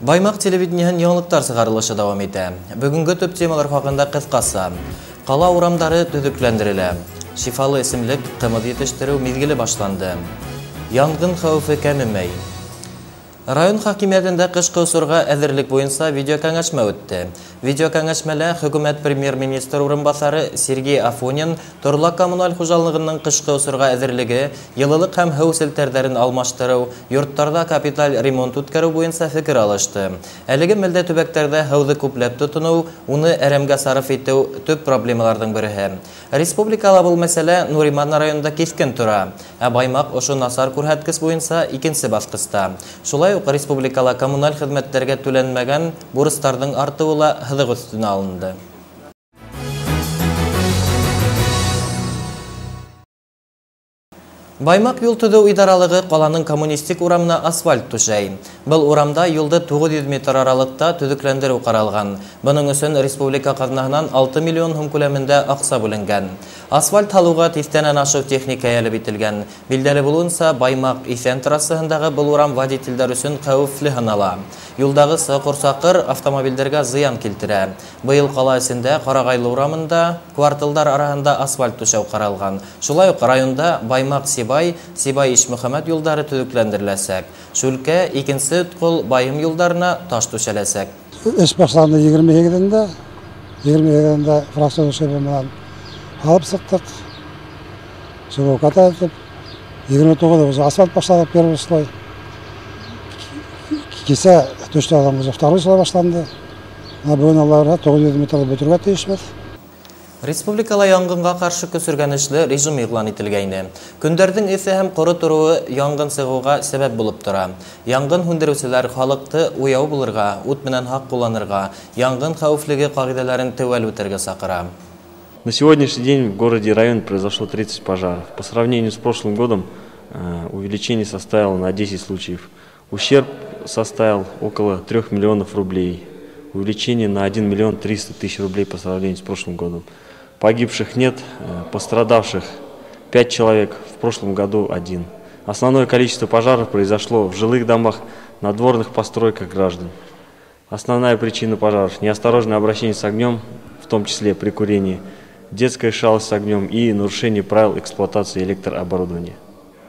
Баймак телевидениеһен яңлыктар сыгарылышы дәвам итә. Бүгенге төп темалар хакында кыскасы. Кала урамдары төзекләндерелә. Шифалы исемлек кымыз етештерү мизгеле башланды. Янгын хәвефе кәмемәй. Район хакимиятендә кышкы усурга әзерлек буенча видеокәңәшмә үтте. Видеокәңәшмәлә хөкүмәт премьер-министр урынбасары Сергей Афонин Торлак коммуналь хуҗалыгының кышкы усурга әзерлеге, йылылык һәм һәү селтәрләрен алмаштыру, йорттарда капиталь ремонт үткәрү буенча фикер алышты. Әлеге мәлдә төбәкләрдә һәүҙе күпләп тотыну, уны әрәмгә сарыф итү төп проблемаларның береһе. Республикала был мәсьәлә Нуриман районында кискен тора, ә Баймак ошо насар күрһәткес буенча икенче баскычта. Шулай ук республикала коммуналь хезмәтләргә түләнмәгән бурыстарның артуы ла һыдык өстенә алынды. Баймак юл төзеү идаралыгы каланың коммунистик урамына асфальт түшәй. Был урамда юлды 900 метр аралыкта төзекләндерү каралган. Буның өчен республика казнасыннан 6 миллион сум күләмендә акча бүленгән. Асфальт салуга тиздән ашык техника ялып ителгән. Билдәле булуынча, Баймак Исән трассаһындагы был урам водительләр өчен хәвефле санала. Юлдагы сакыр-сакыр автомобильләргә зыян килтерә. Быел кала эчендә Карагайлы урамында кварталдар арасында асфальт түшәү каралган. Шулай ук районда Баймак Сибай Ишмөхәмәт юлдары төзекләндереләсәк. Шүлкә икенче кол Байым юлдарына таш түшәләсәк. Эш башланды 22-дә фракция шәбәмән алып сыктык. Шуны кататып 29-да асфальт башлап первый слой. Кисә төштәгән второй слой башланды. Бүгін аларга 900 метр бөтергә тиешбез. Республикала янгынга каршы көсөргәнешле режим игълан ителгәйне. Көндәрдең эсе һәм коры торуы янгын сыгуга сәбәп булып тора. Янгын һүндерүчеләр халыкты уяу булырга, ут менән хак кулланырга, янгын хәвефлеге кагыйдәләрен тәвәл үтәргә сакыра. На сегодняшний день в городе и районе произошло 30 пожаров. По сравнению с прошлым годом увеличение составило на 10 случаев. Ущерб составил около 3 миллионов рублей. Увеличение на 1 миллион 300 тысяч рублей по сравнению с прошлым годом. Погибших нет, пострадавших 5 человек, в прошлом году 1. Основное количество пожаров произошло в жилых домах, надворных постройках граждан. Основная причина пожаров – неосторожное обращение с огнем, в том числе при курении, детская шалость с огнем и нарушение правил эксплуатации электрооборудования.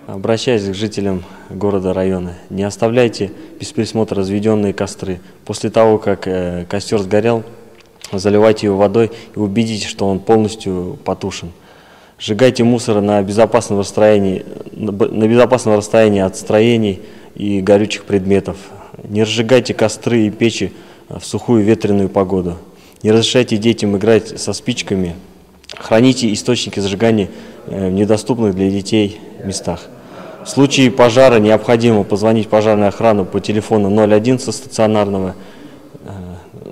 Обращаясь к жителям города, района, не оставляйте без присмотра разведенные костры. После того, как костер сгорел, заливайте его водой и убедитесь, что он полностью потушен. Сжигайте мусор на безопасном расстоянии от строений и горючих предметов. Не разжигайте костры и печи в сухую ветреную погоду. Не разрешайте детям играть со спичками. Храните источники зажигания в недоступных для детей местах. В случае пожара необходимо позвонить в пожарную охрану по телефону 01 со стационарного,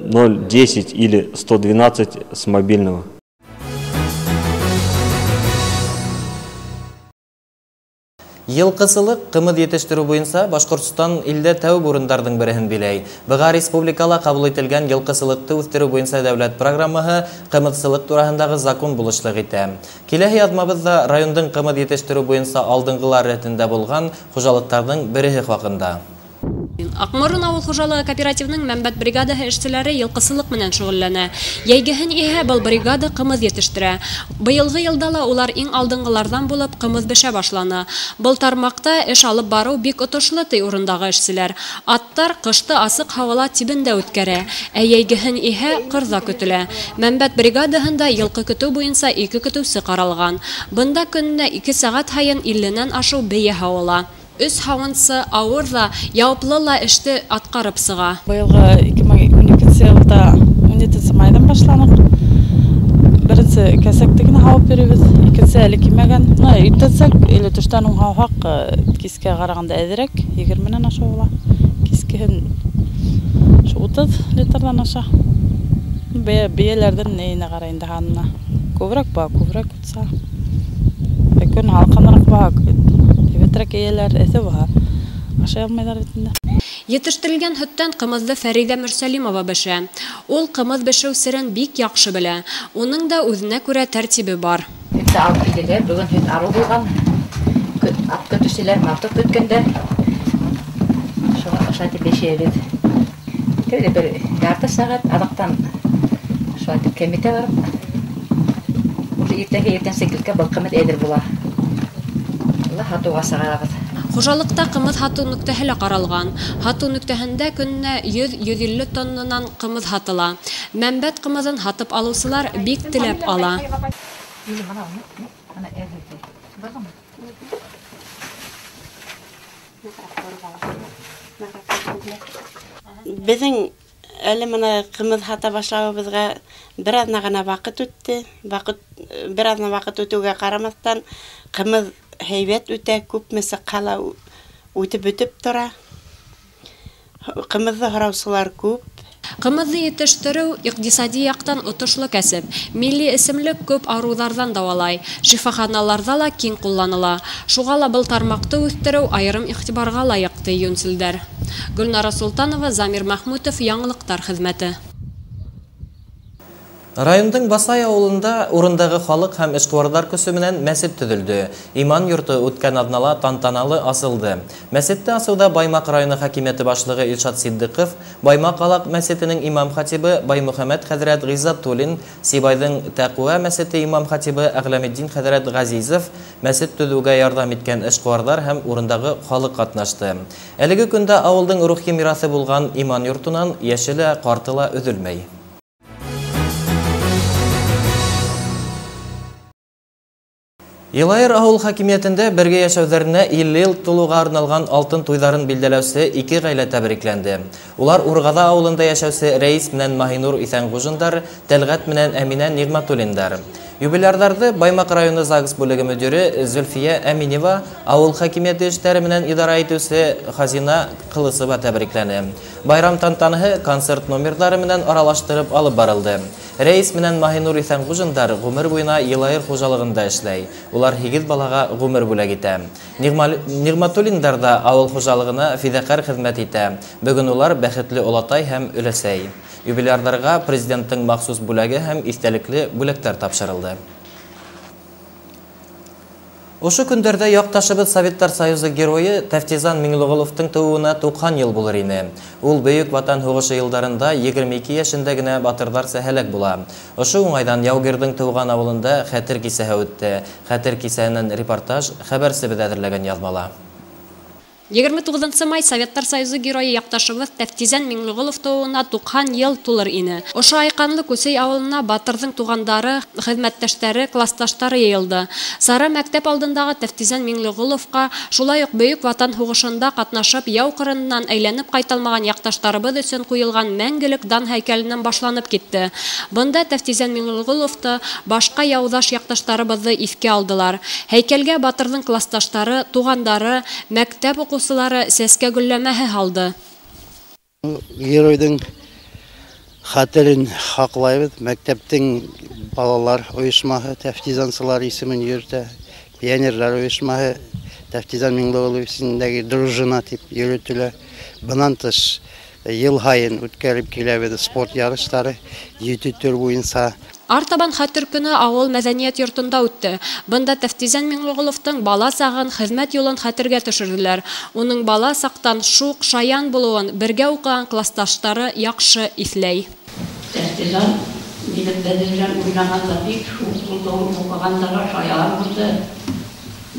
010 или 112 с мобильного. Йылкысылык кымыз етештерү буенча Башкортстан илдә тәү урындардың береһен биләй. Быга республикала кабул ителгән йылкысылыкты үстерү буенча дәүләт программаһы кымызчылык турысындагы закон булышлык итә. Киләһе язмабызда райондың кымыз етештерү буенча алдынгылар рәтендә булган хуҗалыктарның береһе хакында. Акморын авыл хуҗалыгы кооперативының мәнбәт бригадаһы эшчеләре йылкысылык менән шөгыльләнә. Яйгыһын иһә был бригада кымыз етештерә. Быелгы елда ла улар иң алдынгылардан булып кымыз бешә башланы. Был тармакта эш алып бару бик отышлы ти урындагы эшчеләр. Аттар кышты асык һавала тибендә үткәрә, ә яйгыһын иһә кырда көтелә. Мәнбәт бригадаһында йылкы көтү буенча 2 көтүсе каралган. Бында көненә 2 сәгать һайын 50-нән ашу бия һавала. Үз һавынсы авыр да, яуплы ла эште аткарып сыга. Быелгы 2012 елда 17 майдан башланык. Беренче кәсәкте генә һавып беребез, икенче әле кимәгән. Иртәсәк 53-тән һавак кискә караганда әзрәк, 20-нән аша була. Кискәһен 30 литрдан аша. Бияләрдән нәйенә караенда ханна. Күбрәк утса. Бәкөн халканрак ба. Yetiştirilgan höттән кымызды Фәридә Мөрсәлимова бешә. Ул кымыз бешеү серен бик яхшы белә. Уның да үзенә күрә тәртибе бар. Бүген һөт ару булган. Ат көтүчеләр мартып көткәндә. Шуңа ашатып бешәбез. Töyle bir yarta saat adaktan şu an kemite var. Уже erten sekilke balqamet edir bular. Allah hatuğa sağarabız. Хужалыкта кымыз хатуу нүктәһе лә каралган. Хатуу нүктәһендә көнне 100-150 тоннанан кымыз хатыла. Мәнбәт кымызын хатып алучылар бик теләп ала. Безнең әле менә кымыз хата башлавыбызга беразна гына вакыт үтте. Беразна вакыт үтүгә карамастан кымыз һәйбәт үтә, күпмесе кала үтеп бөтеп тора. Кымызны һораусылар күп. Кымызны yetişтерү икътисади яктан отышлы кәсеп. Милли исемлек күп арулардан давалай. Шифаханаларда ла киң кулланыла. Шуга ла был тармакты үстерү айрым игътибарга лайык ди юнселдер. Гөлнара Султанова, Замир Махмутов, Яңлыктар хезмәте. Райондың Басай ауылында урындагы халык һәм эшкуарлар көсү менән мәсет төзелде. Иман йорты үткән аднала тантаналы асылды. Мәсетте асылда Баймак районы хакимияте башлыгы Илшат Сиддиков, Баймак алак мәсетенең имам хатибы Баймөхәммәд хәзрәт Гыйззатуллин, Сибайдың Тәкъва мәсете имам хатибы Әгъләметдин хәзрәт Газизов, мәсет төзүгә ярдәм иткән эшкуарлар һәм урындагы халык катнашты. Әлеге көндә авылдың рухи мирасы булган иман йортунан яшеле, картыла өзелмәй. Елайыр ауыл хакимиятында бергә яшәүләренә 50 ел тулуга арналган алтын туйдарын билдәләүче 2 гаилә тәбрикленде. Улар Ургада авылында яшәүче Рәис менән Маһинур Исәнгужиндар, Тәлгат менән Әминә Нигъматуллиндар. Юбилярдарды Баймак районы ЗАГС бүлеге мөдире Зөлфия Әминева, авыл хакимияте эшләре менән идара итүче Хазина Кылысова тәбрикләне. Байрам тантаныһы концерт номерлары менән аралаштырып алып барылды. Рәис менән Маһинур Исәнгужиндар гомер буена Елайыр хуҗалыгында эшләй. Улар 8 балага гомер бүләк итә. Нигъматуллиндар да авыл хуҗалыгына фидакар хезмәт итә. Бүген улар бәхетле олатай һәм өләсәй. Юбилярдарға президенттің махсус бүләге һәм истәлекле бүләктәр тапшырылды. Ошы көндәрдә якташыбыз Советтар Союзы геройы Тәфтизан Миңлегуловтың тууына 90 ел булыр ине. Ул Бөек Ватан һугышы елдарында 22 яшендә генә батырларча һәлак була. Ошы уңайдан яугирдың тууган авылында хәтер кисәһе үтте. Хәтер кисәһеннән репортаж хәбәрсебез әзерләгән язмала. 29 май Советтар Союзы геройы якташыбыз Тәфтизан Миңлегулов тууына 90 ел тулыр ине. Ошо айканлы Көсей авылына батырдың тугандары, хезмәттәшләре, классташтары йыелды. Сары мәктәп алдындагы Тәфтизан Миңлегуловка шулай ук Бөек Ватан һугышында катнашып, яу кырыннан әйләнеп кайталмаган якташтарыбыз өчен куелган мәңгелек дан һәйкәленнән башланып китте. Бында Тәфтизан Миңлегуловты, башка яудаш якташтарыбызны искә алдылар. Һәйкәлгә батырдың классташтары, тугандары, мәктәп сылары сәскә гөлләмәһе һалды. Геройдың хәтерен хаклайбыз. Мәктәптең балалар оешмаһы Тәфтизансылар исемен йөртә. Пионерлар оешмаһы Тәфтизан Миңлегулов исемендәге дружина дип йөртелә. Бунан тыш ел һайын үткәреп киләбез спорт ярышлары 7 төр буенча. Артабан хәтер көне авыл мәдәният йортында үтте. Бында Тәфтизан Миңлегуловтың бала сагын, хезмәт юлын хәтергә төшерделәр. Уның бала сактан шук, шаян булуын бергә укыган классташтары яхшы исләй. Тәфтизан минем бәдәләр уйнаганда бик шук укыгандара шаян булды.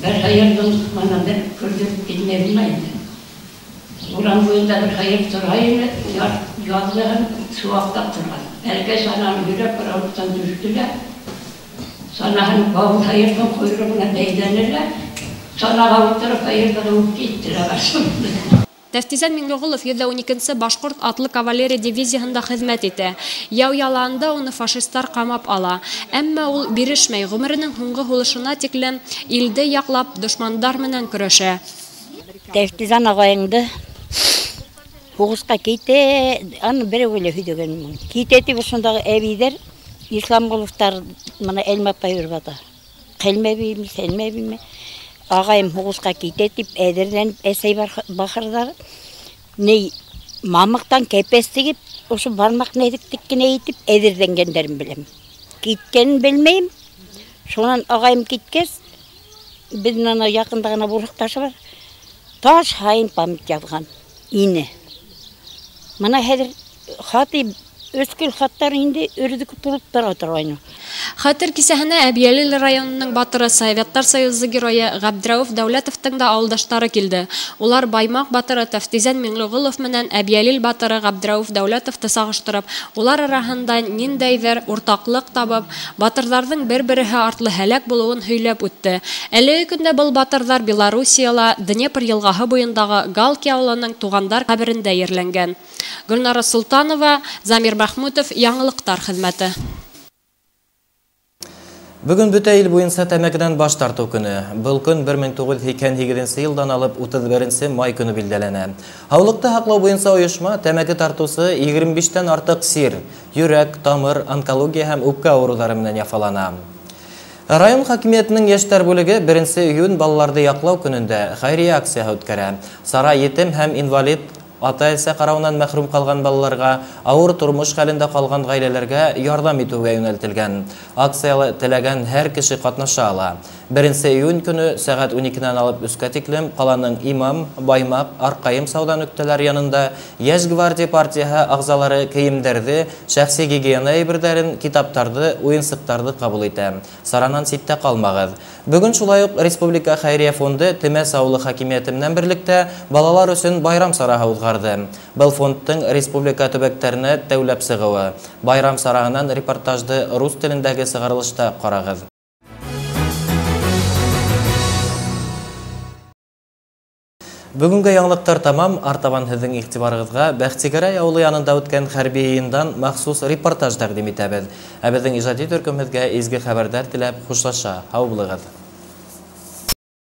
Бер хәйрдән мана бер күрдек китмәйме? Урам буенда бер хәйр торайны, язлыгын суакта торган. Әлгә санан йөрәк паравыттан düştülər. Sanahın bağlı hayırdan kuyruğuna değdenirlər. Sanağa oturup hayırdan gittiler aslında. Тәфтизан Миңлегулов 112-нче Башкорт атлы кавалерия дивизиясында хезмәт итә. Яу яланда уны фашистлар камап ала. Әмма ул бирешмәй, гомеренең һуңгы һулышына тиклем илде яклап дошмандар менән көрәшә. Тәфтизан агайыңды Хугыска ките, аны бер өйле һөйдөгән. Китети бушындагы әбидер, Исламгуловтар мына элмәп йөргәдә. Кылмәбиме, сәлмәбиме? Агайым хугыска китетип, әдердән әсәй бахырдар. Ней мамыктан кепестигип, ошо бармак нәдиктик кенә итеп, әдердәнгәндәрен беләм. Киткәнен белмәйм. Шуннан агайым киткәс, безнең ана якында гына бурыкташы бар. Таш хайын памят язган. Ине. Мына хәзер хаты өскөл хаттар инде өрдүк булып тора торгайны. Хәтер кисәһенә Әбиялил районының батыры Советтар Союзы герое Габдрауф Дәүләтовтың да авылдаштары килде. Улар Баймак батыры Тәфтизән Миңлегулов менән Әбиялил батыры Габдрауф Дәүләтовты сагыштырып, улар араһында ниндәйдер уртаклык табып, батырларның бер-береһе артлы һәлак булуын һөйләп үтте. Әлеге көндә был батырлар Белоруссияла Днепр елгаһы буендагы Галки авылының тугандар каберендә ерләнгән. Гөлнара Султанова, Замир Махмутов, Яңылыктар хезмәте. Бүген бөтә ил буенча тәмәкедән баш тарту көне. Был көн 1988 елдан алып 31 май көне билдәләнә. Һаулыкты һаклау буенча оешма тәмәке тартусы 25тән артык сир, йөрәк, тамыр, онкология һәм үпкә авырулары менән яфалана. Район хакимиятының яшьтәр бүлеге 1 июнь балаларды яклау көнендә хәйрия акциясы үткәрә. Сара етем һәм инвалид ата-әсә карауынан мәхрүм калган балаларга, авыр тормыш хәлендә калган гаиләләргә ярдәм итүгә юнәлтелгән. Акциялы теләгән һәр кеше катнаша ала. 1 июнь көне сәгать 12-нән алып үскә тиклем каланың Имам, Баймак, Аркаим сауда нөктәләре янында Яшь гвардия партияһы агзалары киемнәрне, шәхси гигиена әйберләрен, китаптарды, уенсыктарды кабул итә. Саранан ситтә калмагыз. Бүген шулай ук Республика Хәйрия фонды Темәс авылы хакимияте менән берлектә балалар өчен байрам сараһы узгарды. Был фондның республика төбәкләренә тәүләп сыгуы. Байрам сарагынан репортажды рус телендәге сыгарылышта карагыз. Бүгінгі яңлыктар тамам, артабан һеҙҙең иғтибарығыҙға Бәхтигәрәй ауылы янында үткән хәрби йыйындан махсус репортаж тәҡдим итәбеҙ. Ә беҙҙең ижади төркөмөҙгә изге хәбәрҙәр теләп хушлаша. Һау булығыҙ.